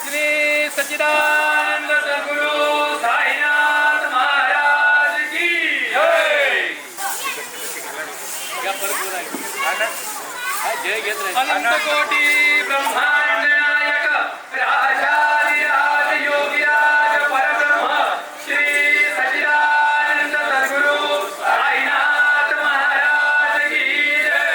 श्री सच्चिदानंद सद्गुरु साईनाथ महाराज की जय। अनंत कोटी ब्रह्मांड नायक राजाधिराज योगीराज परब्रह्म श्री सच्चिदानंद सद्गुरु साईनाथ महाराज की जय।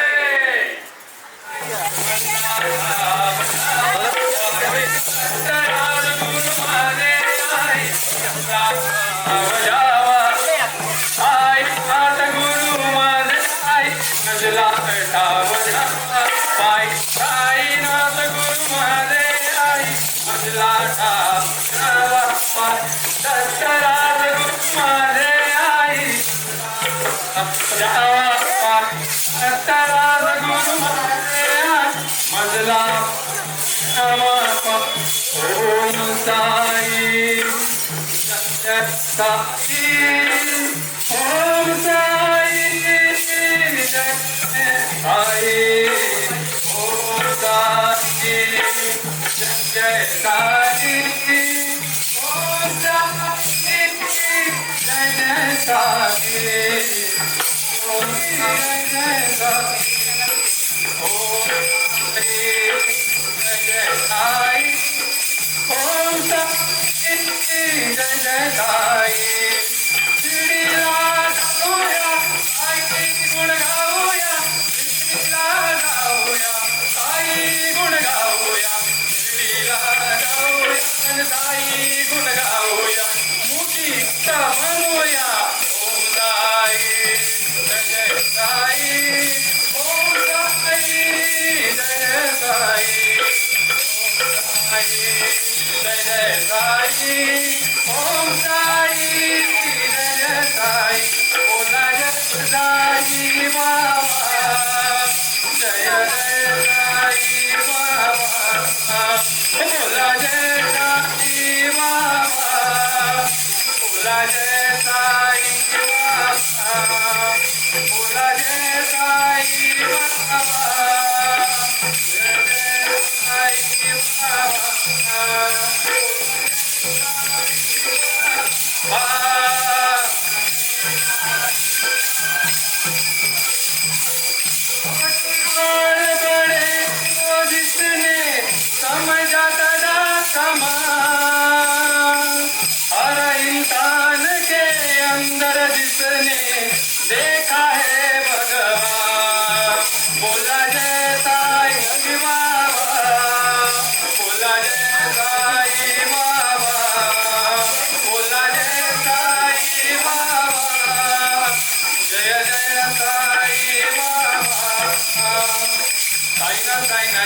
समझ जाता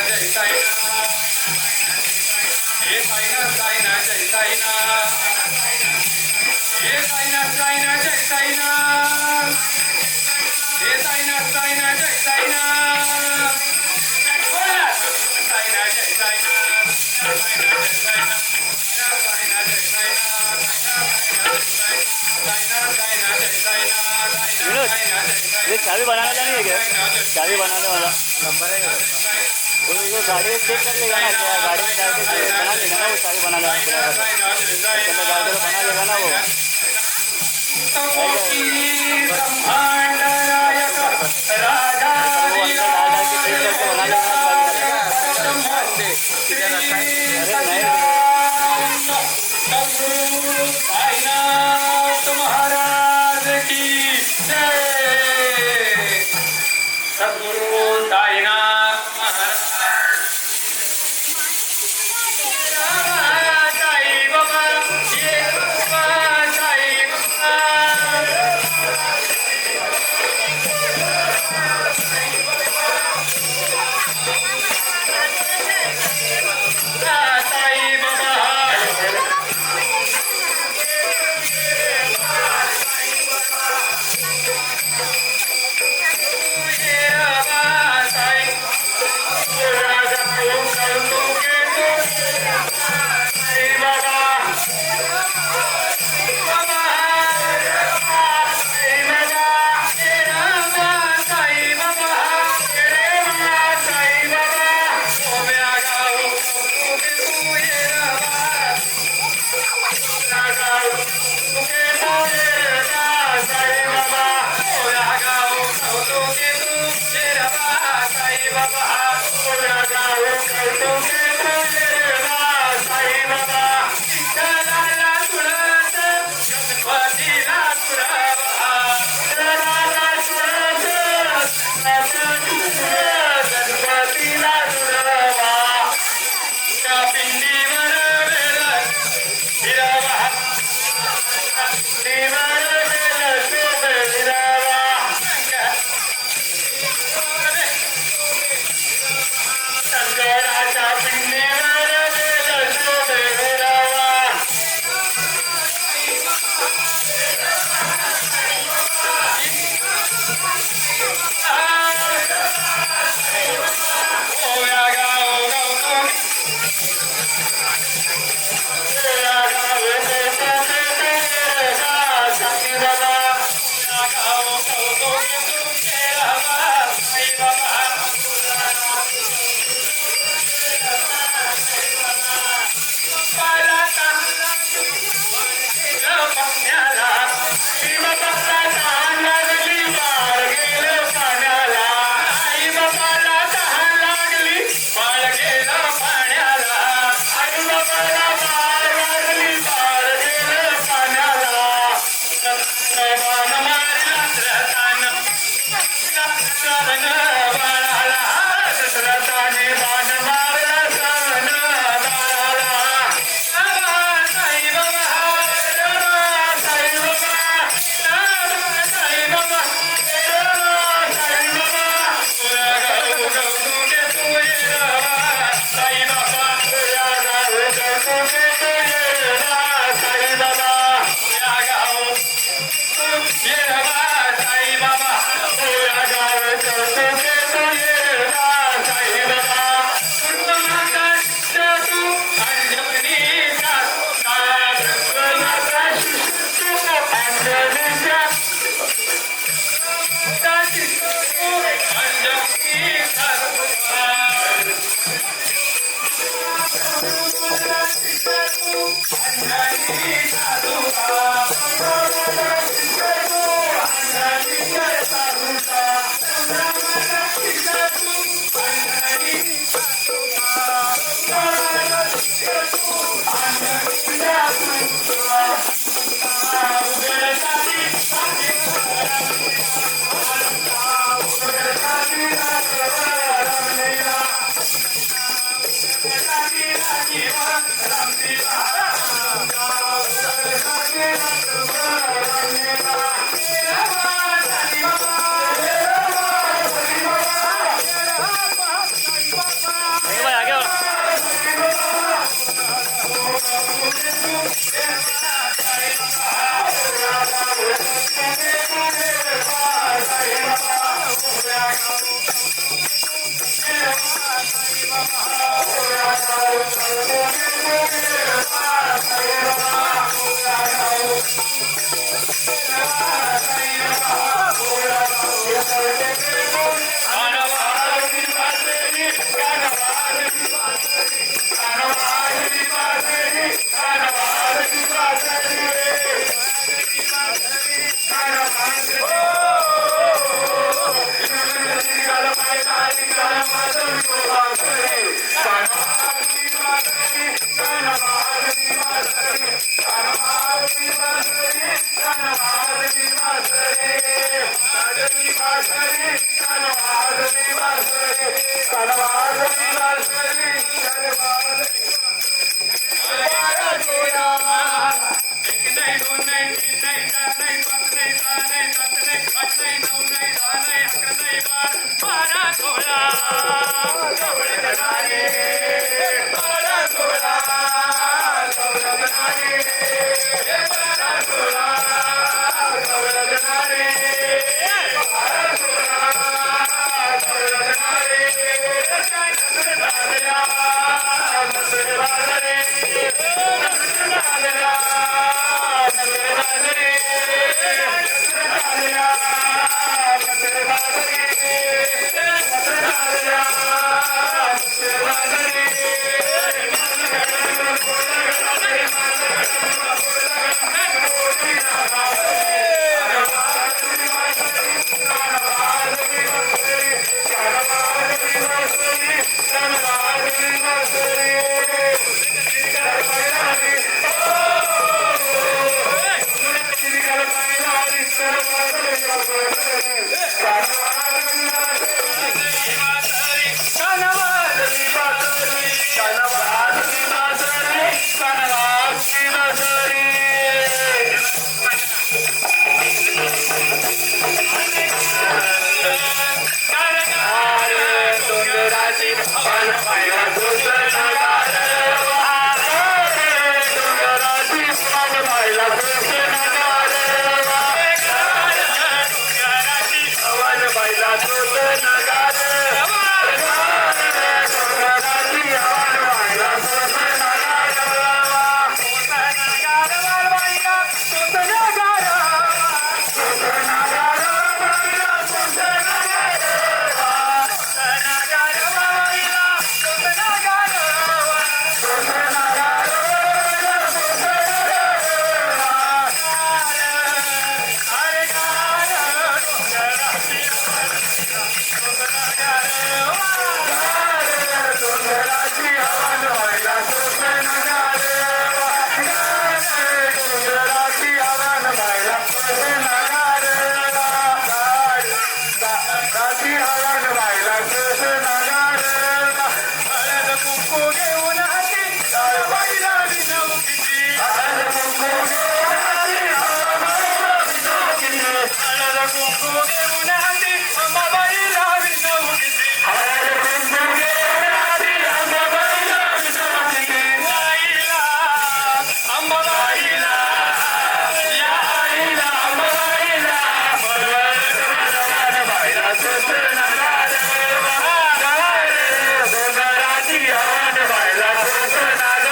जय साईनाथ हे साईनाथ साईनाथ जय साईनाथ हे साईनाथ साईनाथ जय साईनाथ हे साईनाथ साईनाथ जय साईनाथ साईनाथ जय साईनाथ साईनाथ जय साईनाथ साईनाथ जय साईनाथ ये चाबी बनाने का नहीं है क्या? चाबी बनाने वाला नंबर है वो गाड़ी चेक कर लेगा ना क्या? गाड़ी में जाके बना लेगा ना वो चाबी बनाने वाला गाड़ी बना लेगा ना वो राजा वो अंदर डाल के चेक करके बना लेगा ना साईनाथ महाराज की जय सद्गुरु साईनाथ महाराज साई बाबा ये साई बाबा साई बाबा अंबाबाईला विनव किती हळद कुंकू घेऊन आली अंबाबाईला विनव किती आईला अंबाबाईला या आईला अंबाबाईला बाईला सुसनगार डोंगराची हवन बाईला सुसनगार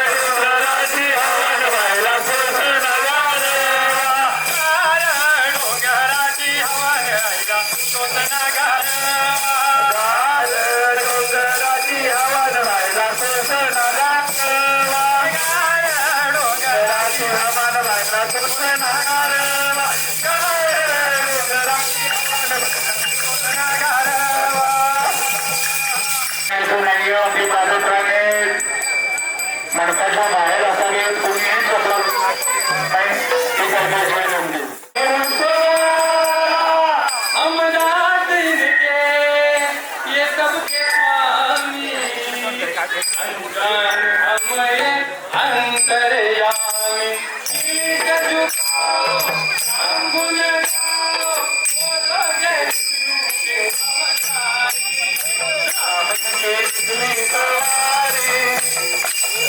डोंगराची हवन बाईला सुसनगार डोंगराची हवन आईला सुसनगार डोंगराची हवन बाईला सुसनगार डोंगराची हवन बाईला सुसनगार आपली बाजूत राहणे मनकाच्या बाहेर असावे कोणीही चपला नाही हे करण्याशिवाय जमते अमदाद इनके ये सबके स्वामी अमय अंतर्यामी शीश झुकाओ अंगुल गाओ बोलो जय विष्णु के अवतारी राम के जितनी सवारी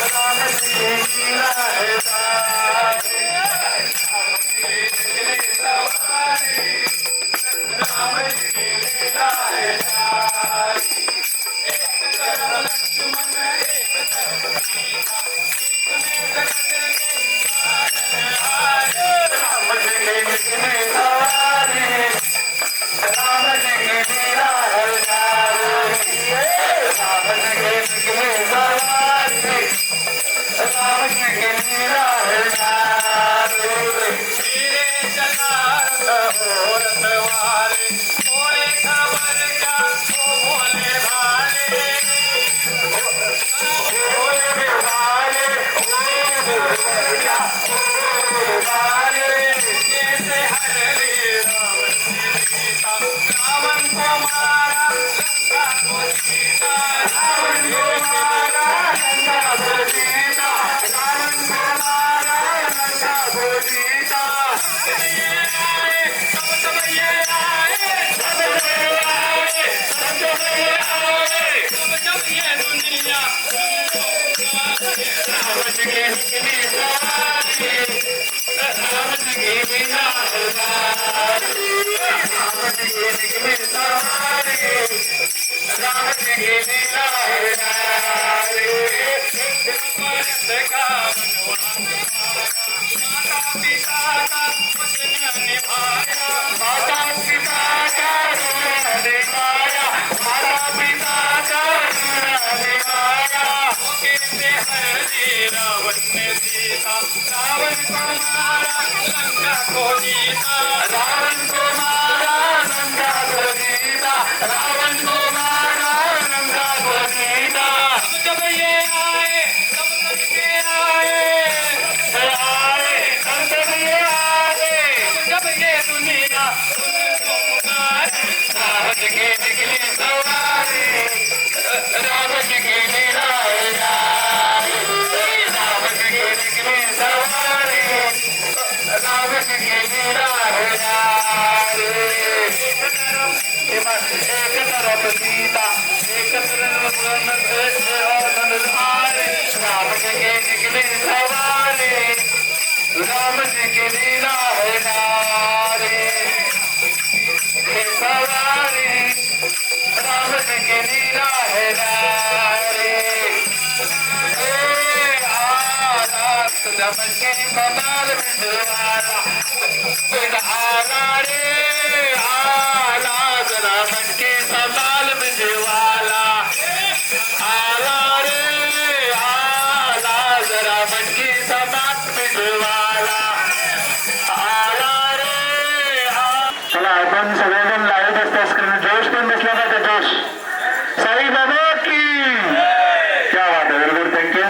राम की लीला है सारी राम की जितनी सवारी राम की लीला है सारी एक तरफ लक्ष्मण एक तरफ सीता राम जी की जितनी सवारी राम जी की लीला है सारी राम जी की जितनी सवारी राम जी की लीला है सारी धीरे चला रतवारे थोड़े खबर का भोले भाले भोले भाले भाले जैसे हरे रावण सीता रावण को मारा लंका को सीता रावण को मारा लंका को सीता रावण को मारा लंका को सीता ये आए सब ये आए सब ये आए सब ये आए सब ये दुनिया राम जी की निकली सवारी राम जी की लीला है सारी राम जी की निकली सवारी राम जी की लीला है सारी भरत का वनवास माता पिता का वचन निभाया माता पिता का ऋण निभाया माता पिता का ऋण निभाया कहते हर जी रावण ने सीता रावण को मारा लंका को जीता रावण को मारा लंका को जीता रावण को मारा लंका को जीता जब ये आए तब सबके आए सब ये आए जब ये दुनिया उनको पुकारे राम जी की निकली सवारी राम जी की लीला है सारी राम जी की निकली सवारी राम जी की लीला है सारी एक तरफ सीता एक तरफ नंदधारी राम जी की निकली सवारी राम जी की लीला है सारी सवारी राम जी की लीला है सारी दमन के कमाल बिजवाला आला रे आला जरा मन के कमाल बिजवाला आला रे आला जरा मन के कमाल बिजवाला आला रे चला आपण सगळेजण लाईव्ह असता स्क्रीन जोश पण बसला पाहिजे जोश साई बाबा की क्या बात है वेरी गुड थँक्यू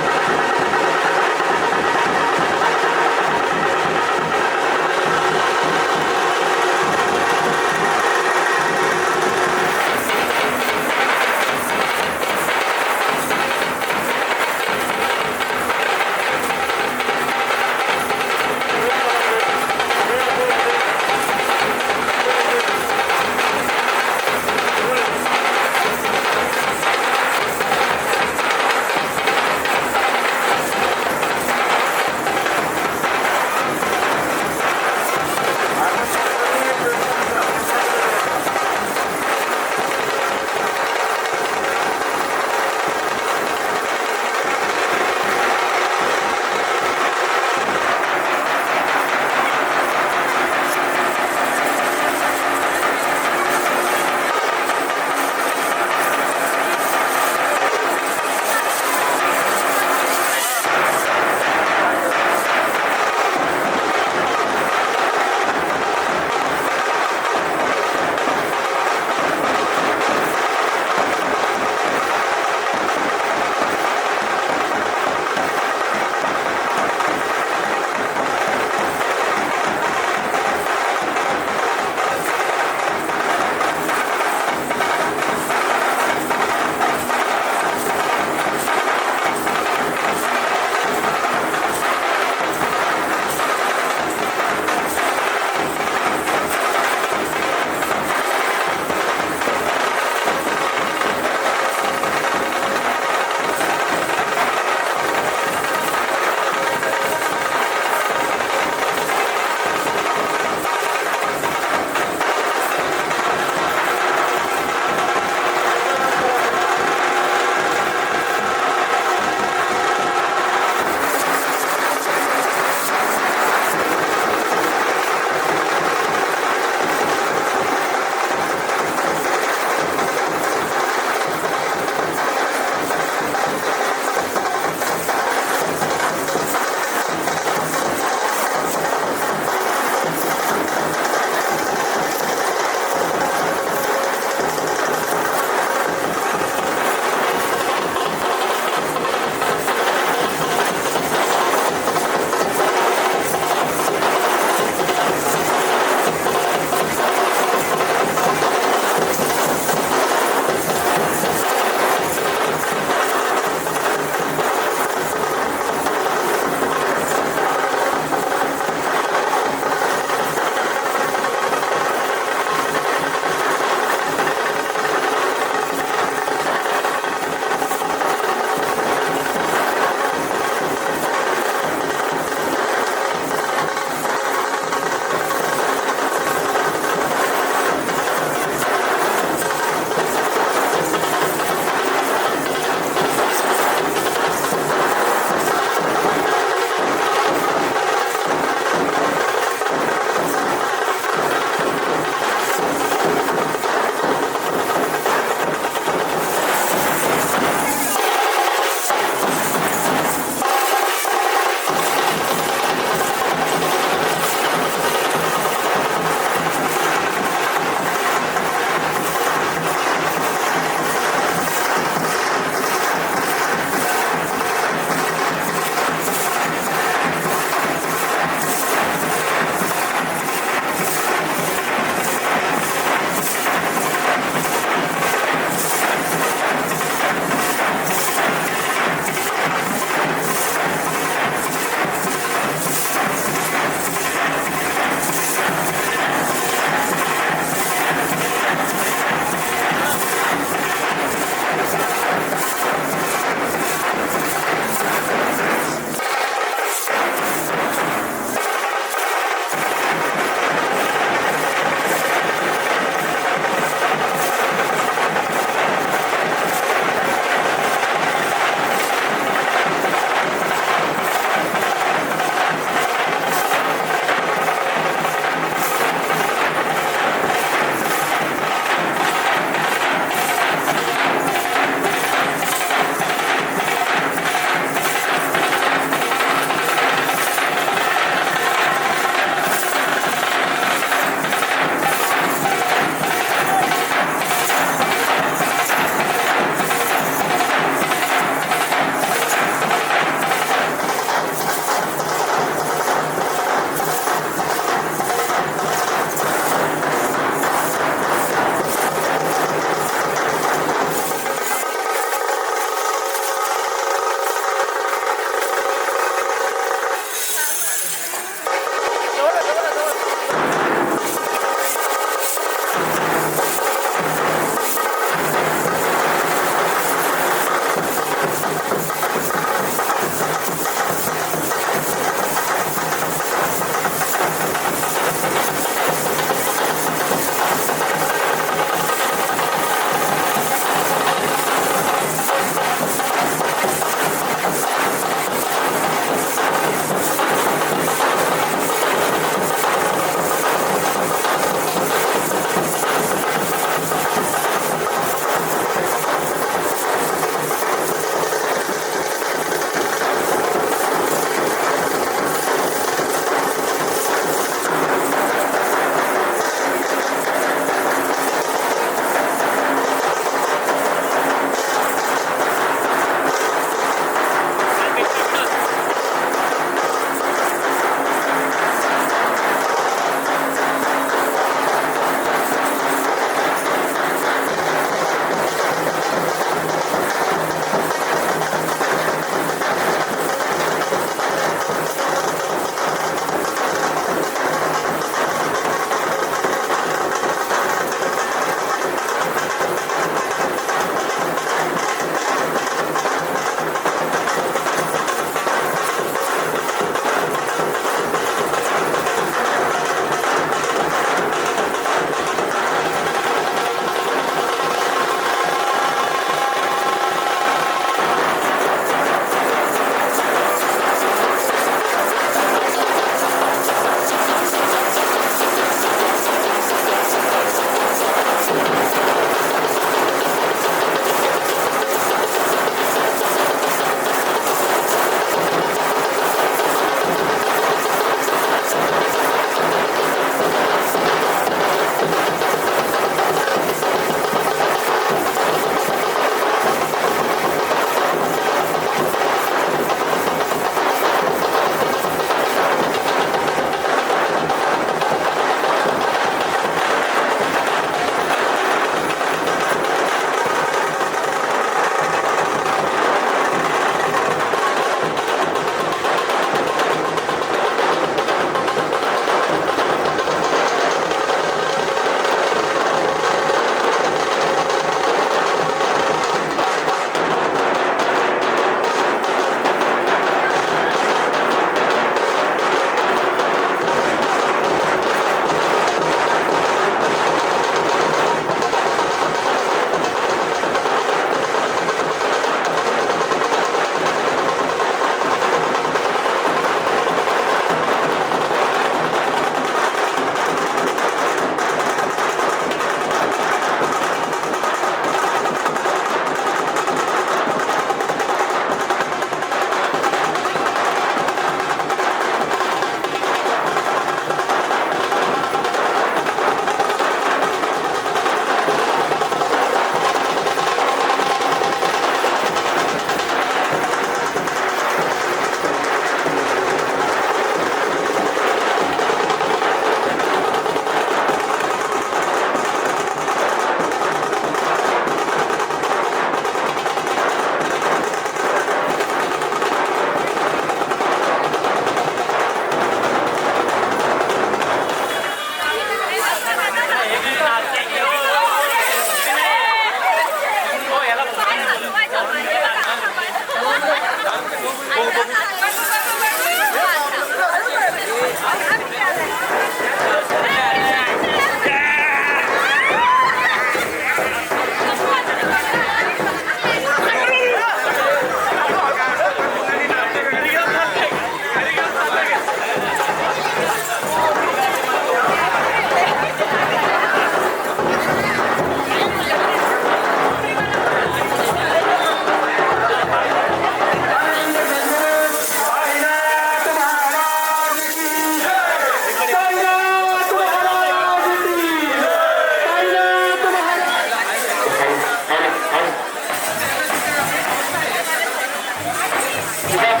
सर्वात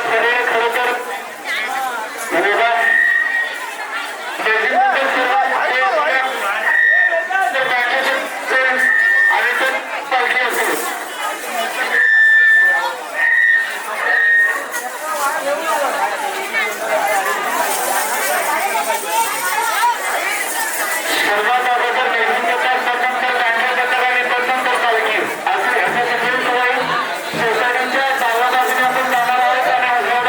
पहिले खरं तर आणि तो पालखी असेल सर्वात अगोदर नैतिकता स्वतंत्र बँकेबद्दल आणि स्वतंत्र पालखी असे सगळे सोसायटीच्या डाव्या बाजूने आपण जाणार आहोत आणि उजव्या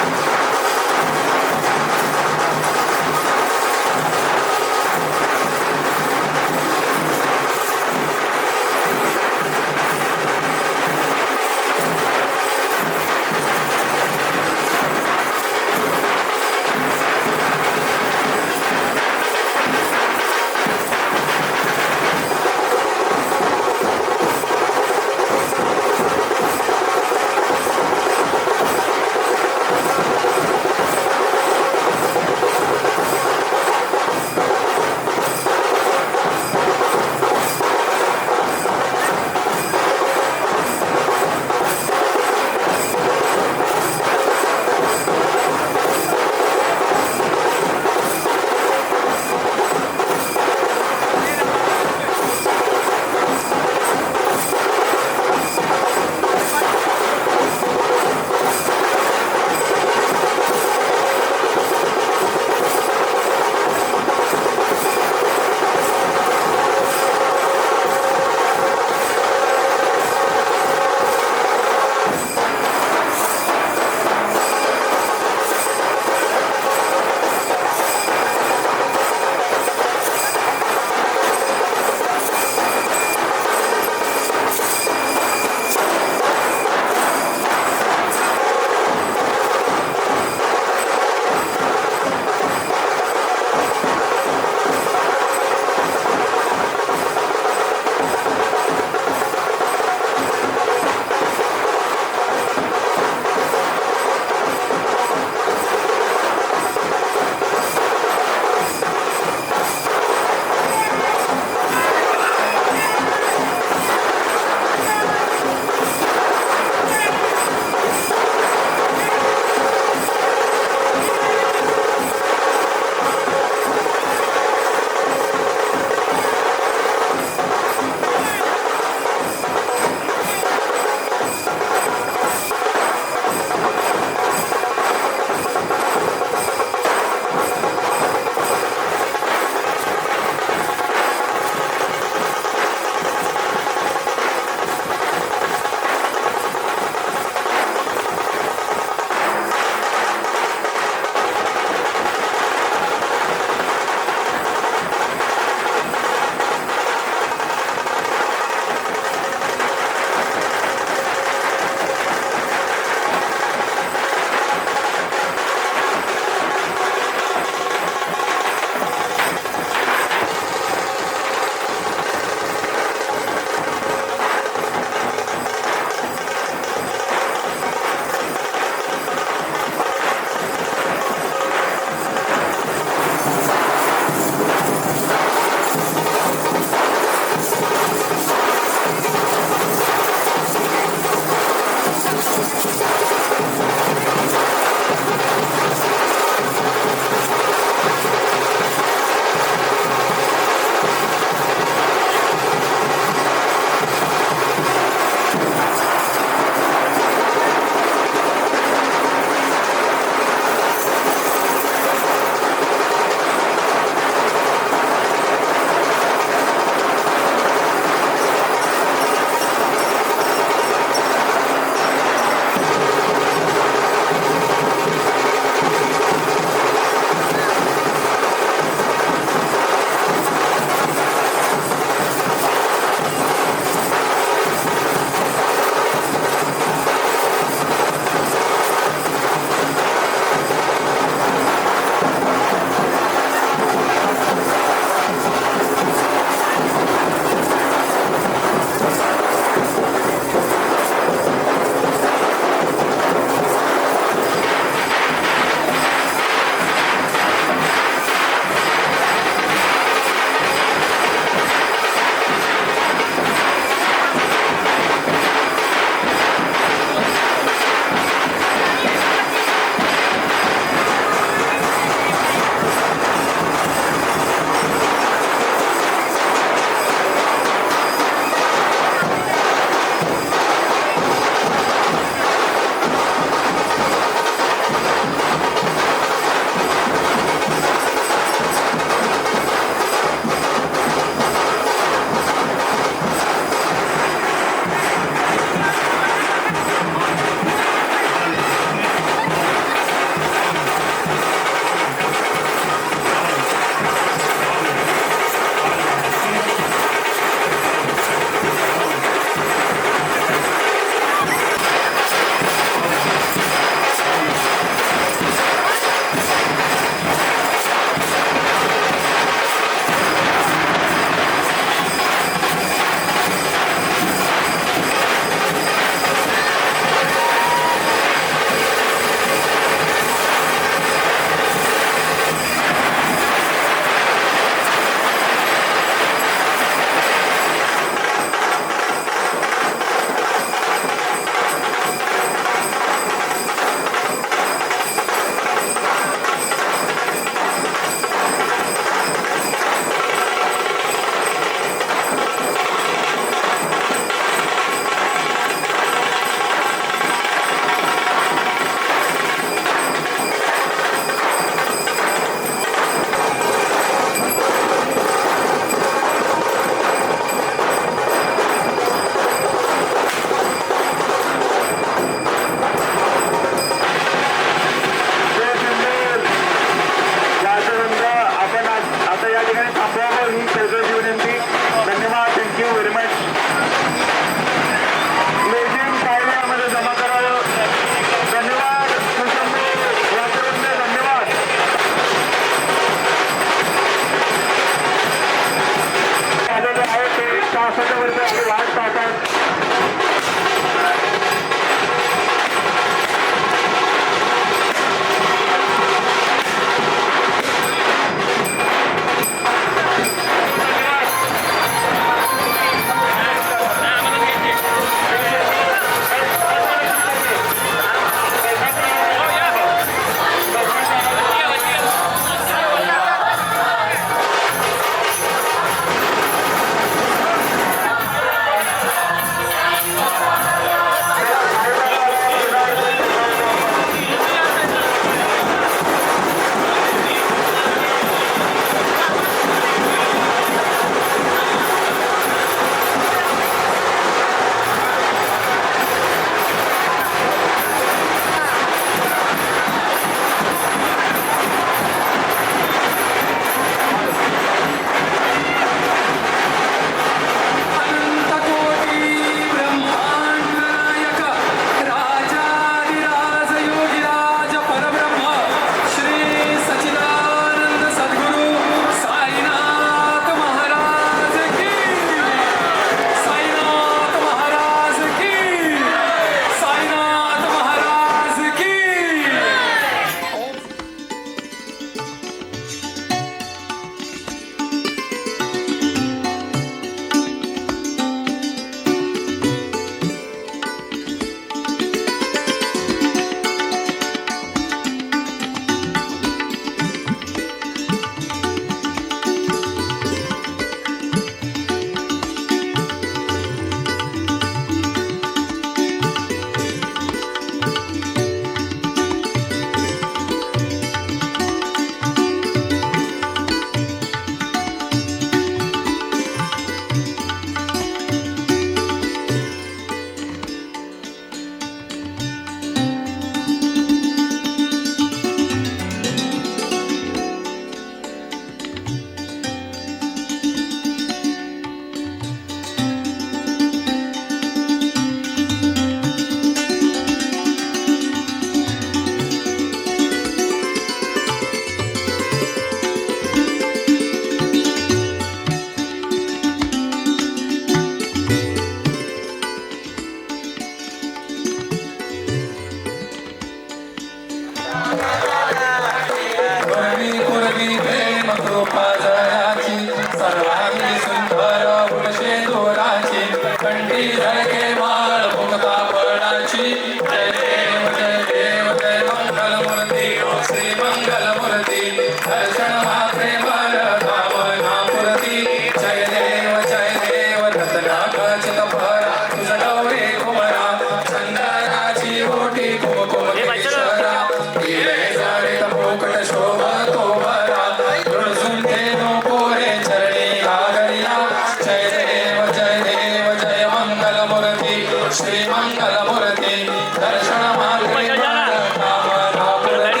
कंठी झळके माळ भोगता फळाची जय देव जय मंगलमूर्ती श्री मंगलमूर्ती दर्शन मात्रे मन भावनापूर्ती जय देव रत्नाखचित फरा तुझ गौरी कुमरा चंदनाची ओटी कुमकुम केशरा हिरे जडित मुकुट शोभतो भरा रुळून धेनु पोरे चरणी घागरिया जय देव जय मंगलमूर्ती श्री मंगलमूर्ती दर्शन मात्रे मन भावनापूर्ती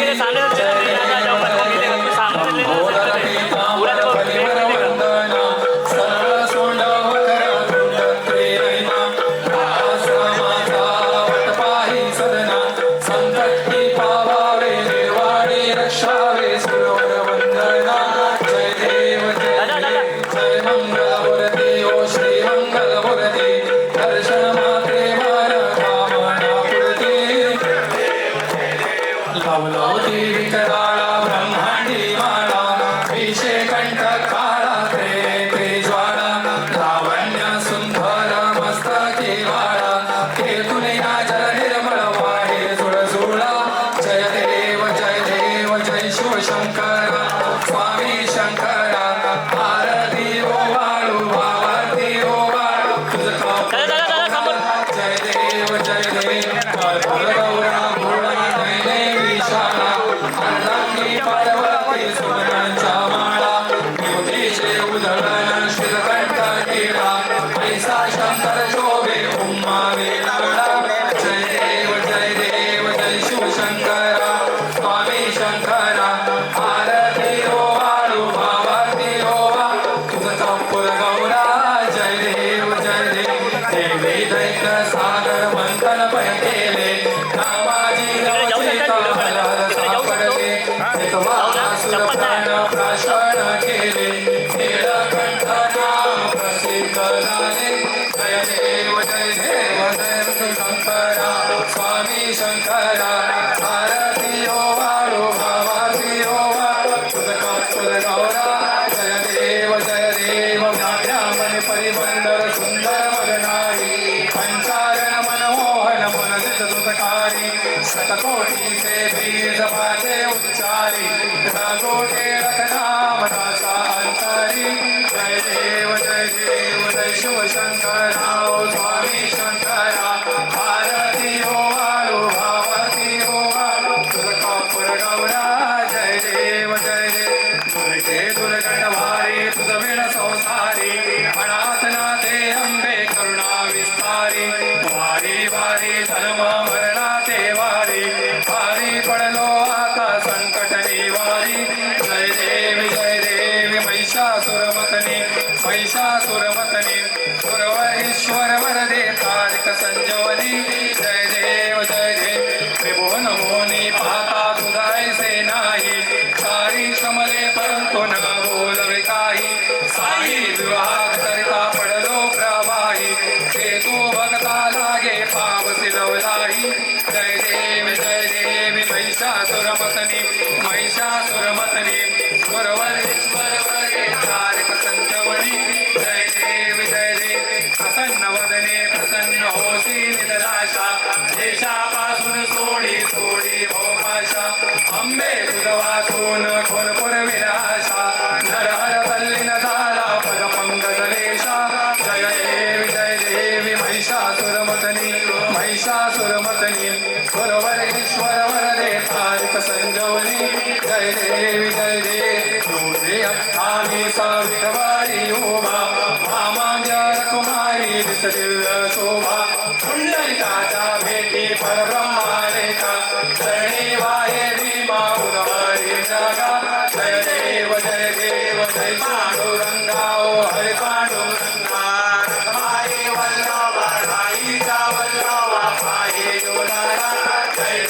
जय विकराळा ब्रह्मांडी माळा विषे कंठ काळा त्रिज्वाळा लावण्य सुंदर मस्तकी वाळा केतुने जल निर्मळ वाहे जुळजुळा जय देव जय शिवशंकरा स्वामी शंकरा आरती ओ वाळू आरती ओ वाळू तुझा जय देव गौरा भोळा नैने विशाला अर्धांगी पार्वती सुमनांच्या माळा युधीचे उधळण श्रीकंठ टिळा ऐसा शंकर शोभे उम्मा वेलाळा जय देव जय शिवशंकरा स्वामी शंकरा आरती ओ वाळू आरती ओ वाळू तुझं चंपुर गौरा जय देव देवी दैत्य सागर मंथन पण केले नामाजी रवचिता हलाल सापडले प्राशन केले नीलकंठ नाम प्रसिद्ध झाले जय देव शंकरा स्वामी शंकरा आरती ओ वाळू भावारती ओ वाळू तुझं कपूर गौरा जय देव ब्राह्मण परिबंधर सुंदर मगनारी पंचारण मनमोहन मन दुतकारी शतकोटी से बीज बाजे उच्चारी रागोटे रखनाम दासा अंतरी जय देव जय शिवशंकरा स्वामी शंकरा आरती ओ वाळू भावारती ओ वाळू तुझं कपूर गौरा जय देव दुर्गे दुर्गंडवारी तुझं विण संसारी अनाथनाथे अंबे करुणा विस्तारी वारी वारी धर्म मरणाते वारी वारी पडलो आता संकट निवारी जय देवी महिषासुरमतनी सुरवर वरदे तारिक संजवनी जय देव त्रिभुवन मोनी पाहता तुझायसे नाही सारी श्रमले परंतु न बोलवे काही साई विवाह करिता पडलो प्रवाही ते तू भक्ता लागे पावसी लवलाही जय देवी महिषासुरमतनी सुरवर वरदे तारिक संजवनी जय देवी प्रसन्न वदने प्रसन्न होसी निराशा देशापासून सोडी भोपाशा अंबे तुझ वाचून खोलपुर विलाशा नरहर तल्लीन झाला पदपंकजलेशा जय देवी महिषासुरमतनी सुरवर ईश्वर वरदे तारिक संजवनी जय देवी तुझे अठ्ठावी सावित्रवारी उभा मामांजर कुमारी दिव्य शोभा पुंडलिकाच्या भेटी परब्रह्मारेखा चरणी वाहे भीमा उदवारी जगा जय देव पांडुरंगा ओ हरे पांडुरंगा रखमाई वल्लभा राईचा वल्लभा पाये जोडारा जय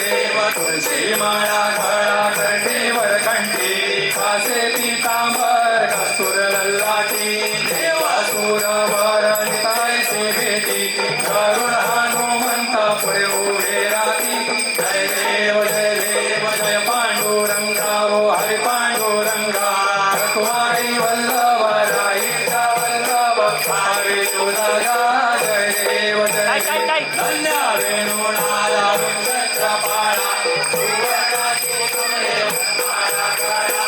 देव तुळशी माळा गळा कंठीवर कंठी कासे पीतांबर कस्तुर लल्लाटी देवासुर वर नितायसे भेटी करुण हनुमंत पुढे उभे राती जय देव पांडुरंगा ओ हरि पांडुरंगा रखमाई वल्लभ राईचा वल्लभ पावे शिवदादा जय देव जय काय काय काय धन्य वेणुनादा वृंदचपाळा सुवर्णाची कमळे वनमाला काळा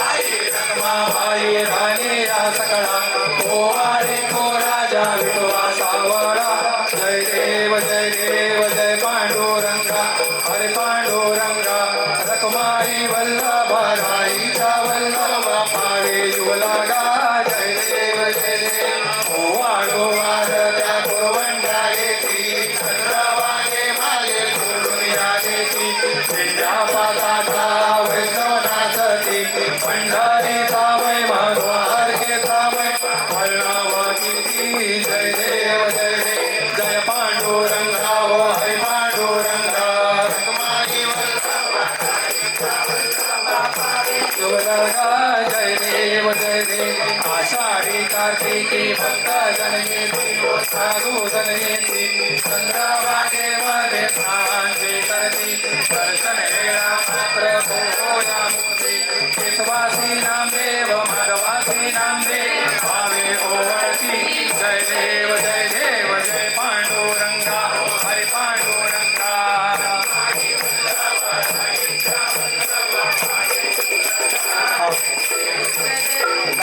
आई रखमाबाई राणी सकळा ओवाळे को राजा विठवा सावळा जय देव जय पांडुरंगा हरे पांडुरंगा रखमाई वल्लभ राईचा वल्लभ पावे जुवलागा जय देव ओवाळो वाढत्या कुरवंडा येती चंद्रवागे मागे सोडून यादेती विद्या पाताचा वैष्णवनाथती पंढरीचा वै मनोहर घेता वै वळणावती जय देव जय पांडुरंगा ओ हरे पांडुरंगा रखमाई शिवलगा जय देव आषाढी कार्तिकी भक्त जन येती साधू जन येती चंद्रभागे मध्ये स्नान जे करती दर्शन वेळा मात्र होया मोती केशवासी नामदेव माधवासी नामदेव भावे ओवळती जय देव जय पांडुरंगा हरे पांडुरंगा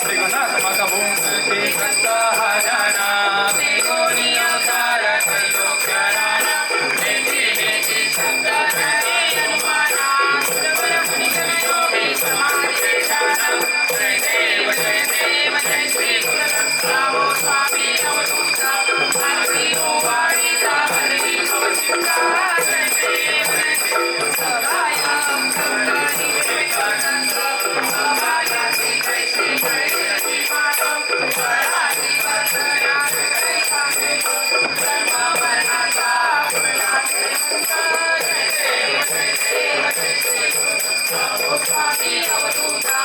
श्रीगुणाथ माता भूमती कष्ट हजाना त्रिगुणी अवतार त्रैलोक्य राणा नेती नेती शब्द जय हनुमाना सुरवर मुनि जन योगी समाधि जाना जय देव जय श्री गुरुदत्त रामो स्वामी अवधूता आरती ओवाळीचा हरी अवचिता जय देव सभाया करुणानी विवेकानंद सभायाची कैसी कैसी माधव स्वराची वंदना जय कामे धर्म वर्णाचा पुण्याचे संत जय देव जय श्री गुरुदत्त रामो स्वामी अवधूता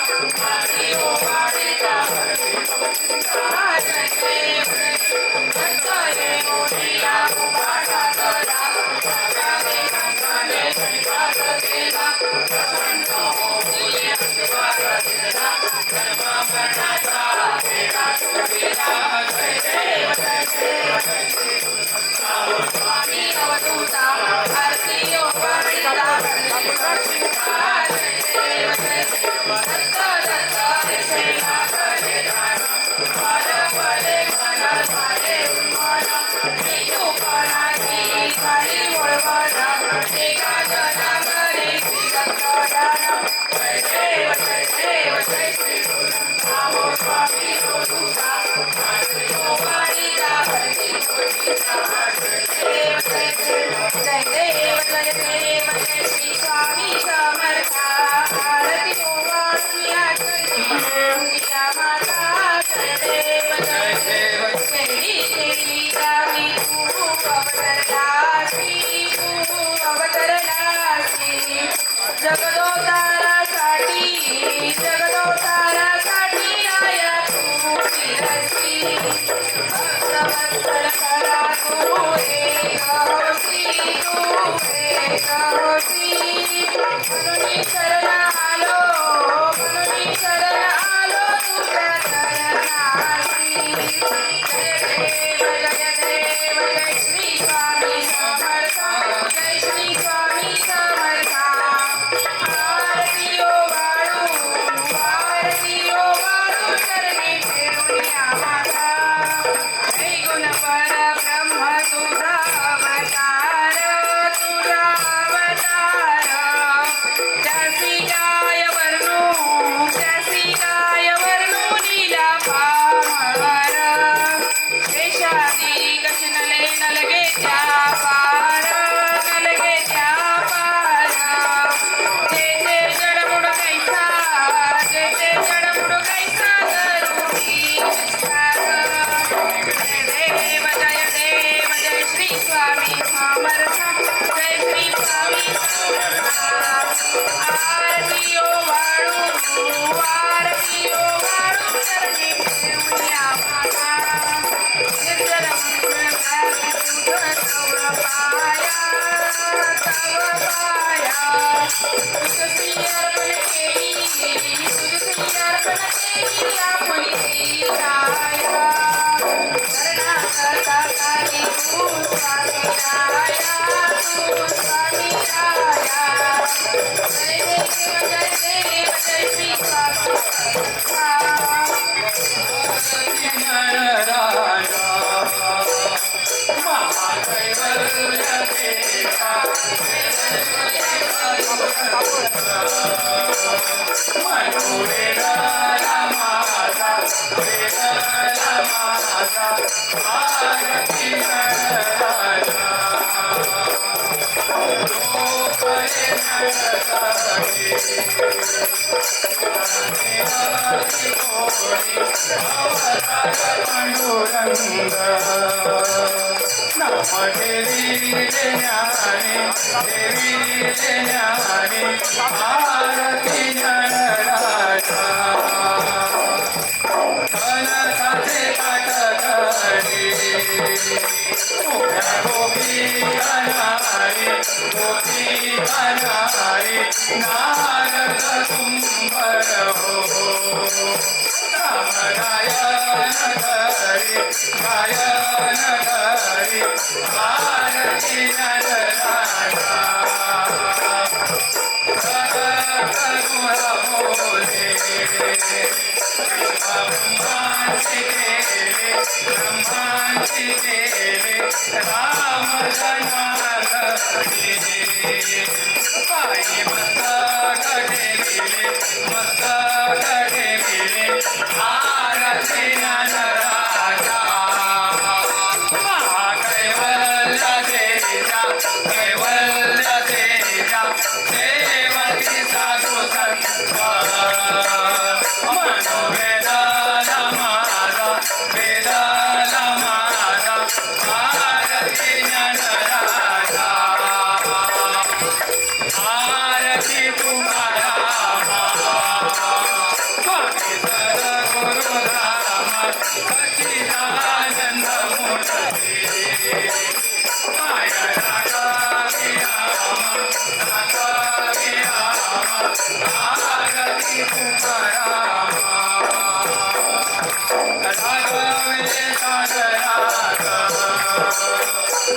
आरती ओवाळीचा हरी अवचिता जय देव जय मोदिया उभाटा करा रागाने रंगाने गणितात केला प्रसन्न होऊन आशीर्वाद दिला धर्म वर्णाचा वेळा सुटला जय देव जय श्री गुरुदत्त रामो स्वामी अवधूता आरती ओवाळीला हरी अवचिता जय देव दत्त दत्त ऐसे लागले ध्यान फल फले मन झाले उन्मन निरूपणाची झाली वळवण एका जनागरी श्रीगंगाधर जय देव जय श्री गुरुदत्त रामो स्वामी अवधूता आरती ओवाळीला हरी अवचिता जय देव जय श्री स्वामी समर्था आरती ओवाळूया दुर्गा माता जय देव केली गावी तू अवतरलासी जगदोतारासाठी आया तू फिरसी भक्तवत्सल करा तू एक होसी म्हणून शरण आलो तुझ्या चरणाशी जय देव जय श्री स्वामी पांडुरंग नाम देवीले ज्ञाने देवीले ज्ञाने आरती जनराजा कनकाचे काटकरी गोपी अनारी नारद कुंभर हो राम गायन करी भारती जनराजा करुणा बोले ब्रह्मांची केले राम जनार्दनी पायी मस्तक ठेविले आरती जनराजा कैवल्य तेजा सेवकी साधू संत मनोवेदाला माझा आरती जनराजा आरती तुम्हारा स्वामी सद्गुरुधाम सच्चिदानंद मूर्ती आरती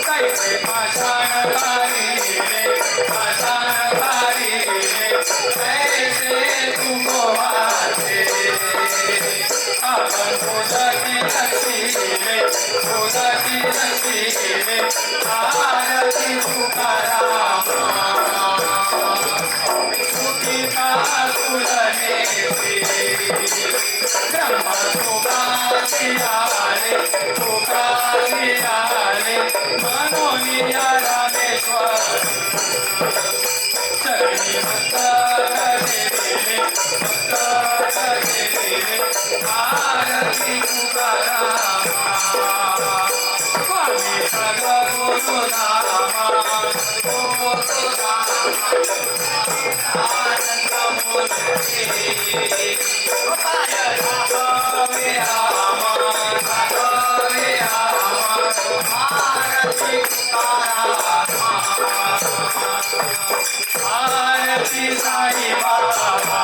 कैसे पाषाण कैसे तुमको वाचे अपन खुदकी लक्ष्मीले आरती तुकाराम सुखिता कुलने ब्रह्म तुकारियाले मनोनिया रामेश्वर चरणी मस्तक देविले आरती तुकाराम स्वामी सद्गुरुधाम आनंद मूर्ती पाय राघवे राम आरती तुकाराम आरती साई बाबा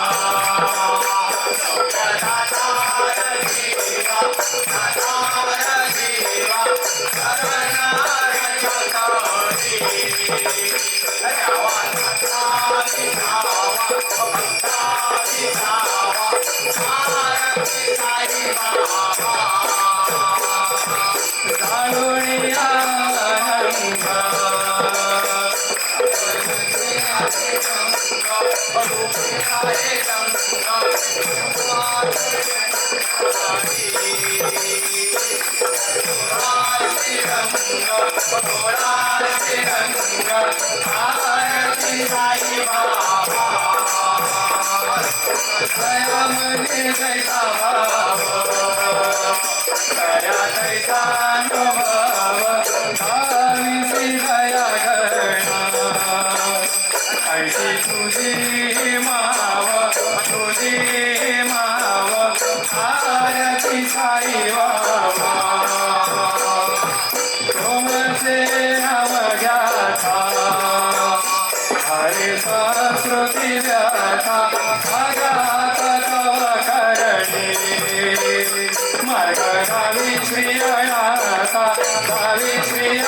संस्कृती व्यथा अगात तव करणी मार्ग गावी श्री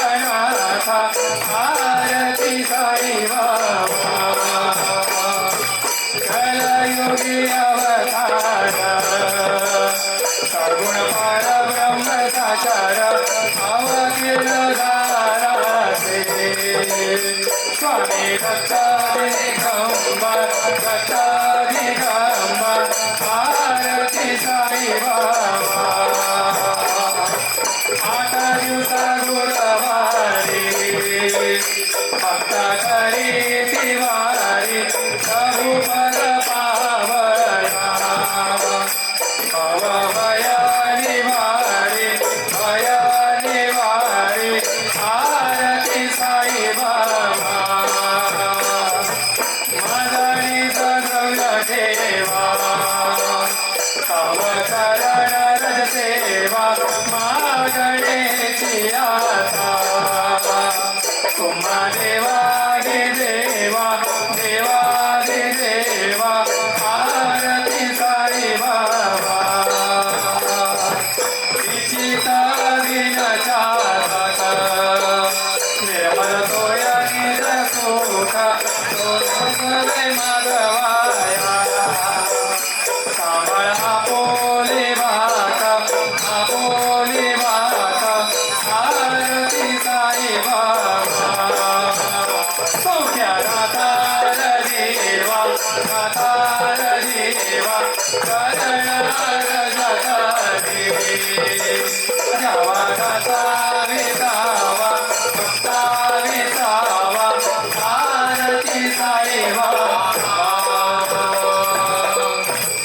अनाथा आरती साई बाबा कलयुगी अवतार सगुण परब्रह्म साकार अवतीर्ण धारासे स्वामी दत्त दिगंबर आरती साई बाबा 8 दिवसा गुरुवारी भक्त करी तिवारी प्रभू बाबा सौख्या दातार देवा दातार देवा करणार जाता जावा दाता विसावा भक्ता विसावा आरती साईबा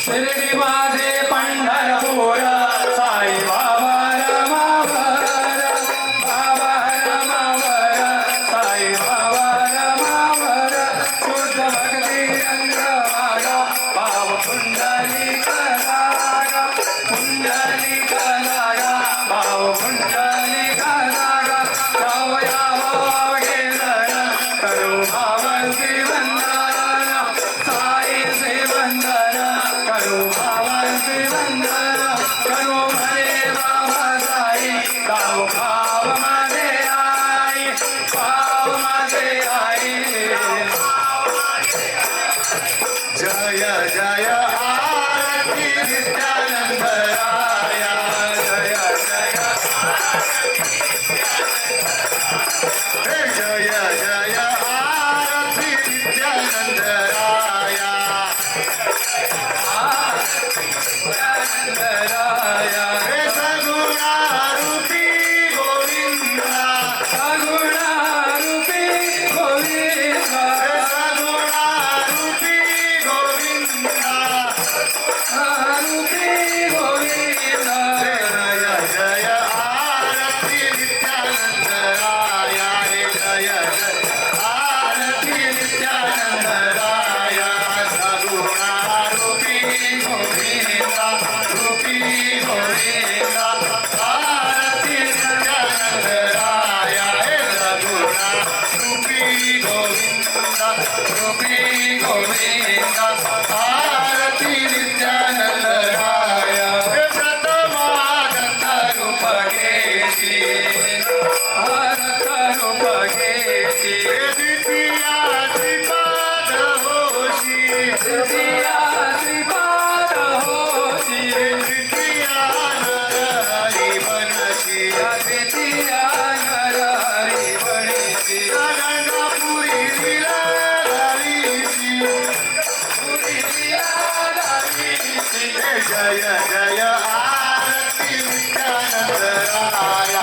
शिर्डी माझे पंढरपूर साई बाबा रमावर बाबा रमावर साई बाबा रमावर शुद्ध भक्ती रंगवागा भाव कुंडली करागा कुंडली करागा भाव कुंडली करागा जाऊया भावगे जण करू भावांची वंदना साई से वंदना करू भावांची वंदना करू म्हणे बाबा साई गाव भाव माझे आई भाव माझे आई जय जय आरती नित्यानंद राया जय जय जय जय आरती नित्यानंद राया नित्यानंद राया हे सगुणारूपी गोविंदा सगुणारूपी गोविंदा हे सगुणारूपी गोविंदा रूपी गोविंदा जय जय आरती नित्यानंद राया रे जय जय आरती नित्यानंद राया सगुणारूपी गोविंदा रूपी गोविंदा आरती नित्यानंद राया हे सगुणारूपी गोविंदा रूपी गोविंदा आरती नित्यानंद राया हे प्रथमानंद रूप घेशी भारत रूप घेशी हे द्वितीया श्रीपाद होशी द्वितीया श्रीपाद होशी द्वितीया नरहरी बनशी द्वितीया नरहरी बनशी गंगापुरी लीला धरीशी पुरी लीला धरीशी जय जय आरती नित्यानंद राया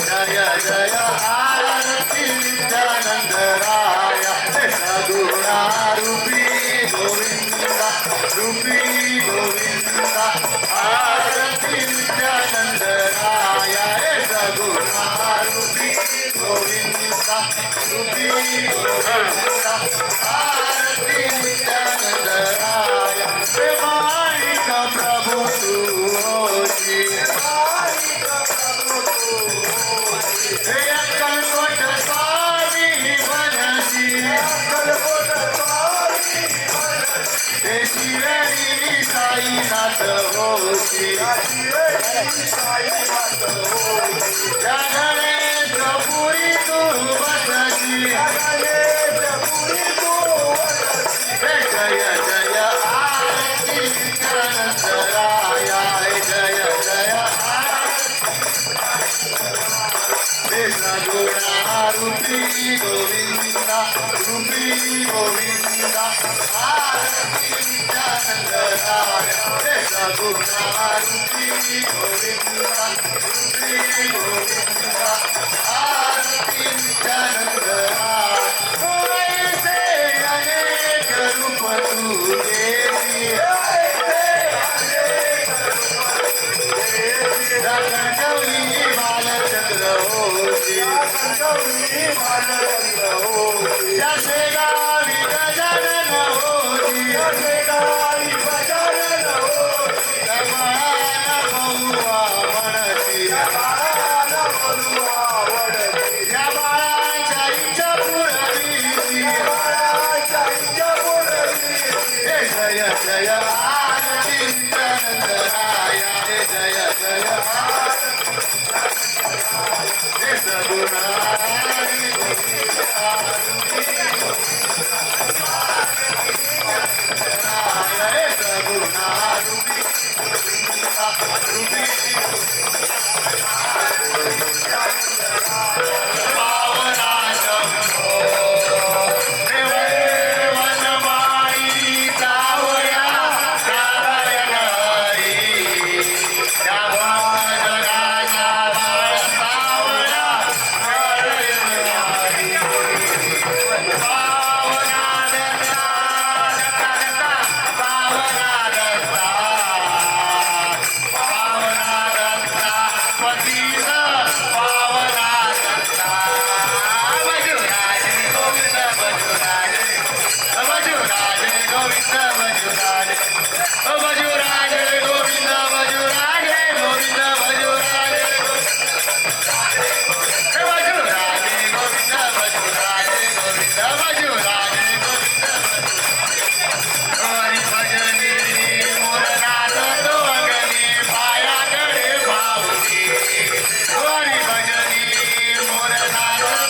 जय जय आरती नित्यानंद राया सगुणारूपी गोविंदा रूपी गोविंदा आरती नित्यानंद राया सगुणारूपी गोविंदा रूपी गोविंदा आरती नित्यानंद राया मालिक प्रभु तू होशी हे अक्कलकोट स्वामी बनशी हे शिरडी साईनाथ होशी या गणेशपुरी तू बसशी हे जय जय आरती नित्यानंद राया जय जय हे सगुणारूपी गोविंदा रूपी गोविंदा आरती नित्यानंद राया हे सगुणारूपी गोविंदा रूपी गोविंदा आरती नित्यानंद राया ऐसे अनेक रूप तू देवी गणगौरी बालचंद्र होती जसे गावी गजानन होती रमणाला बहुवा म्हणती या बाळाच्या इच्छा पुरवीची हे जय जय आरती नित्यानंद राया हे जय जय हे सगुणारूपी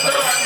Hare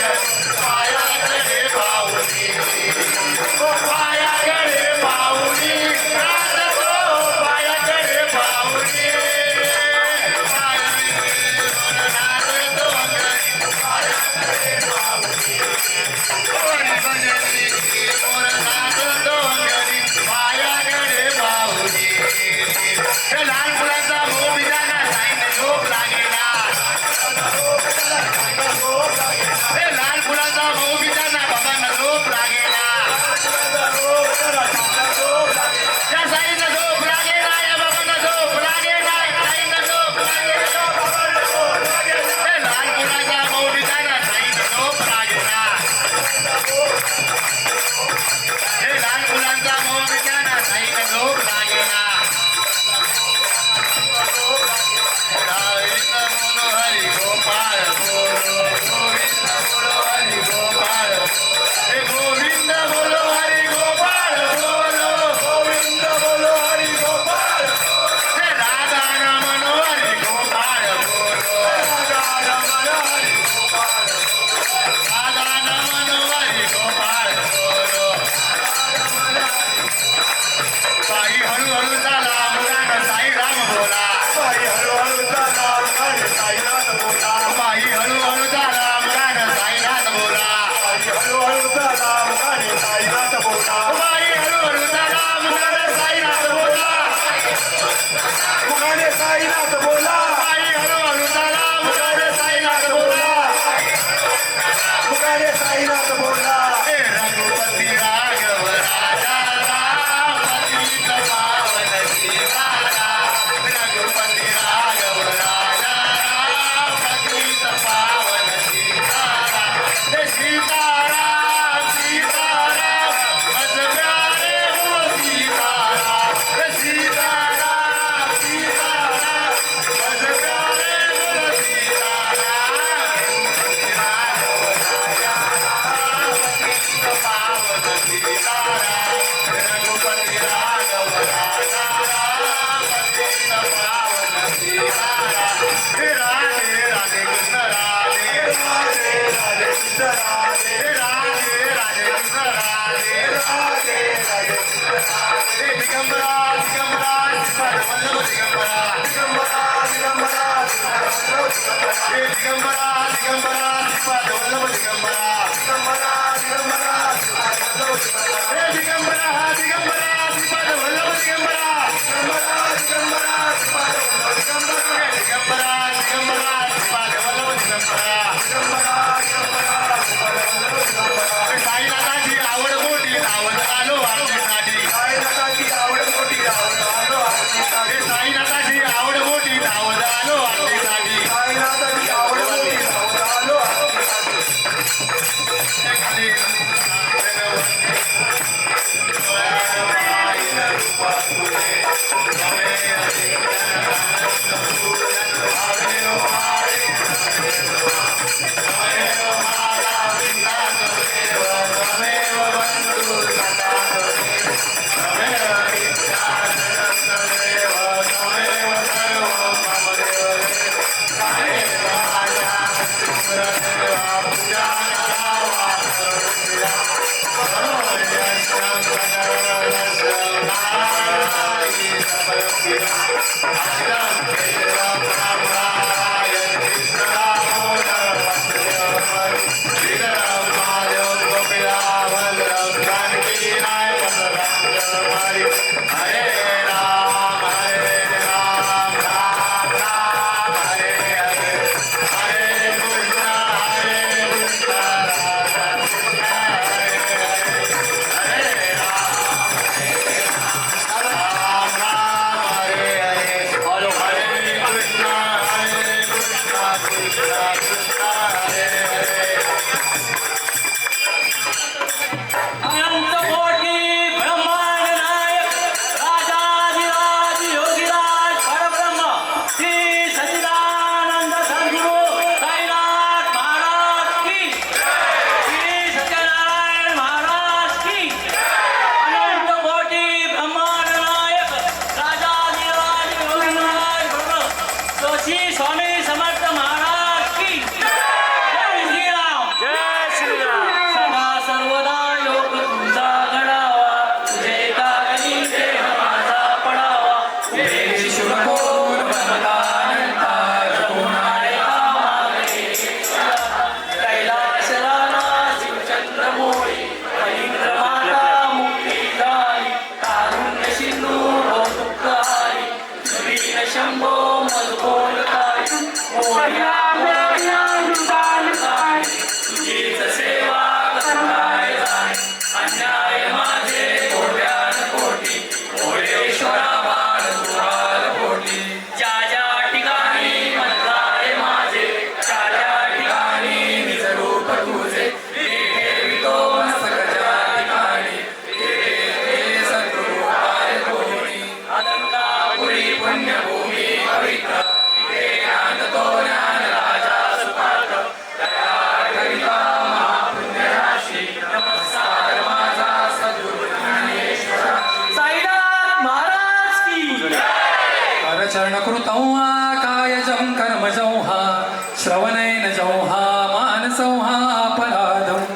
मानसंहापराधम्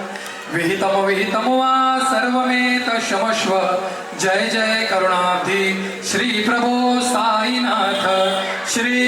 विहितं वा सर्वमेतशमस्व जय जय करुणाब्धि श्री प्रभो साईनाथ श्री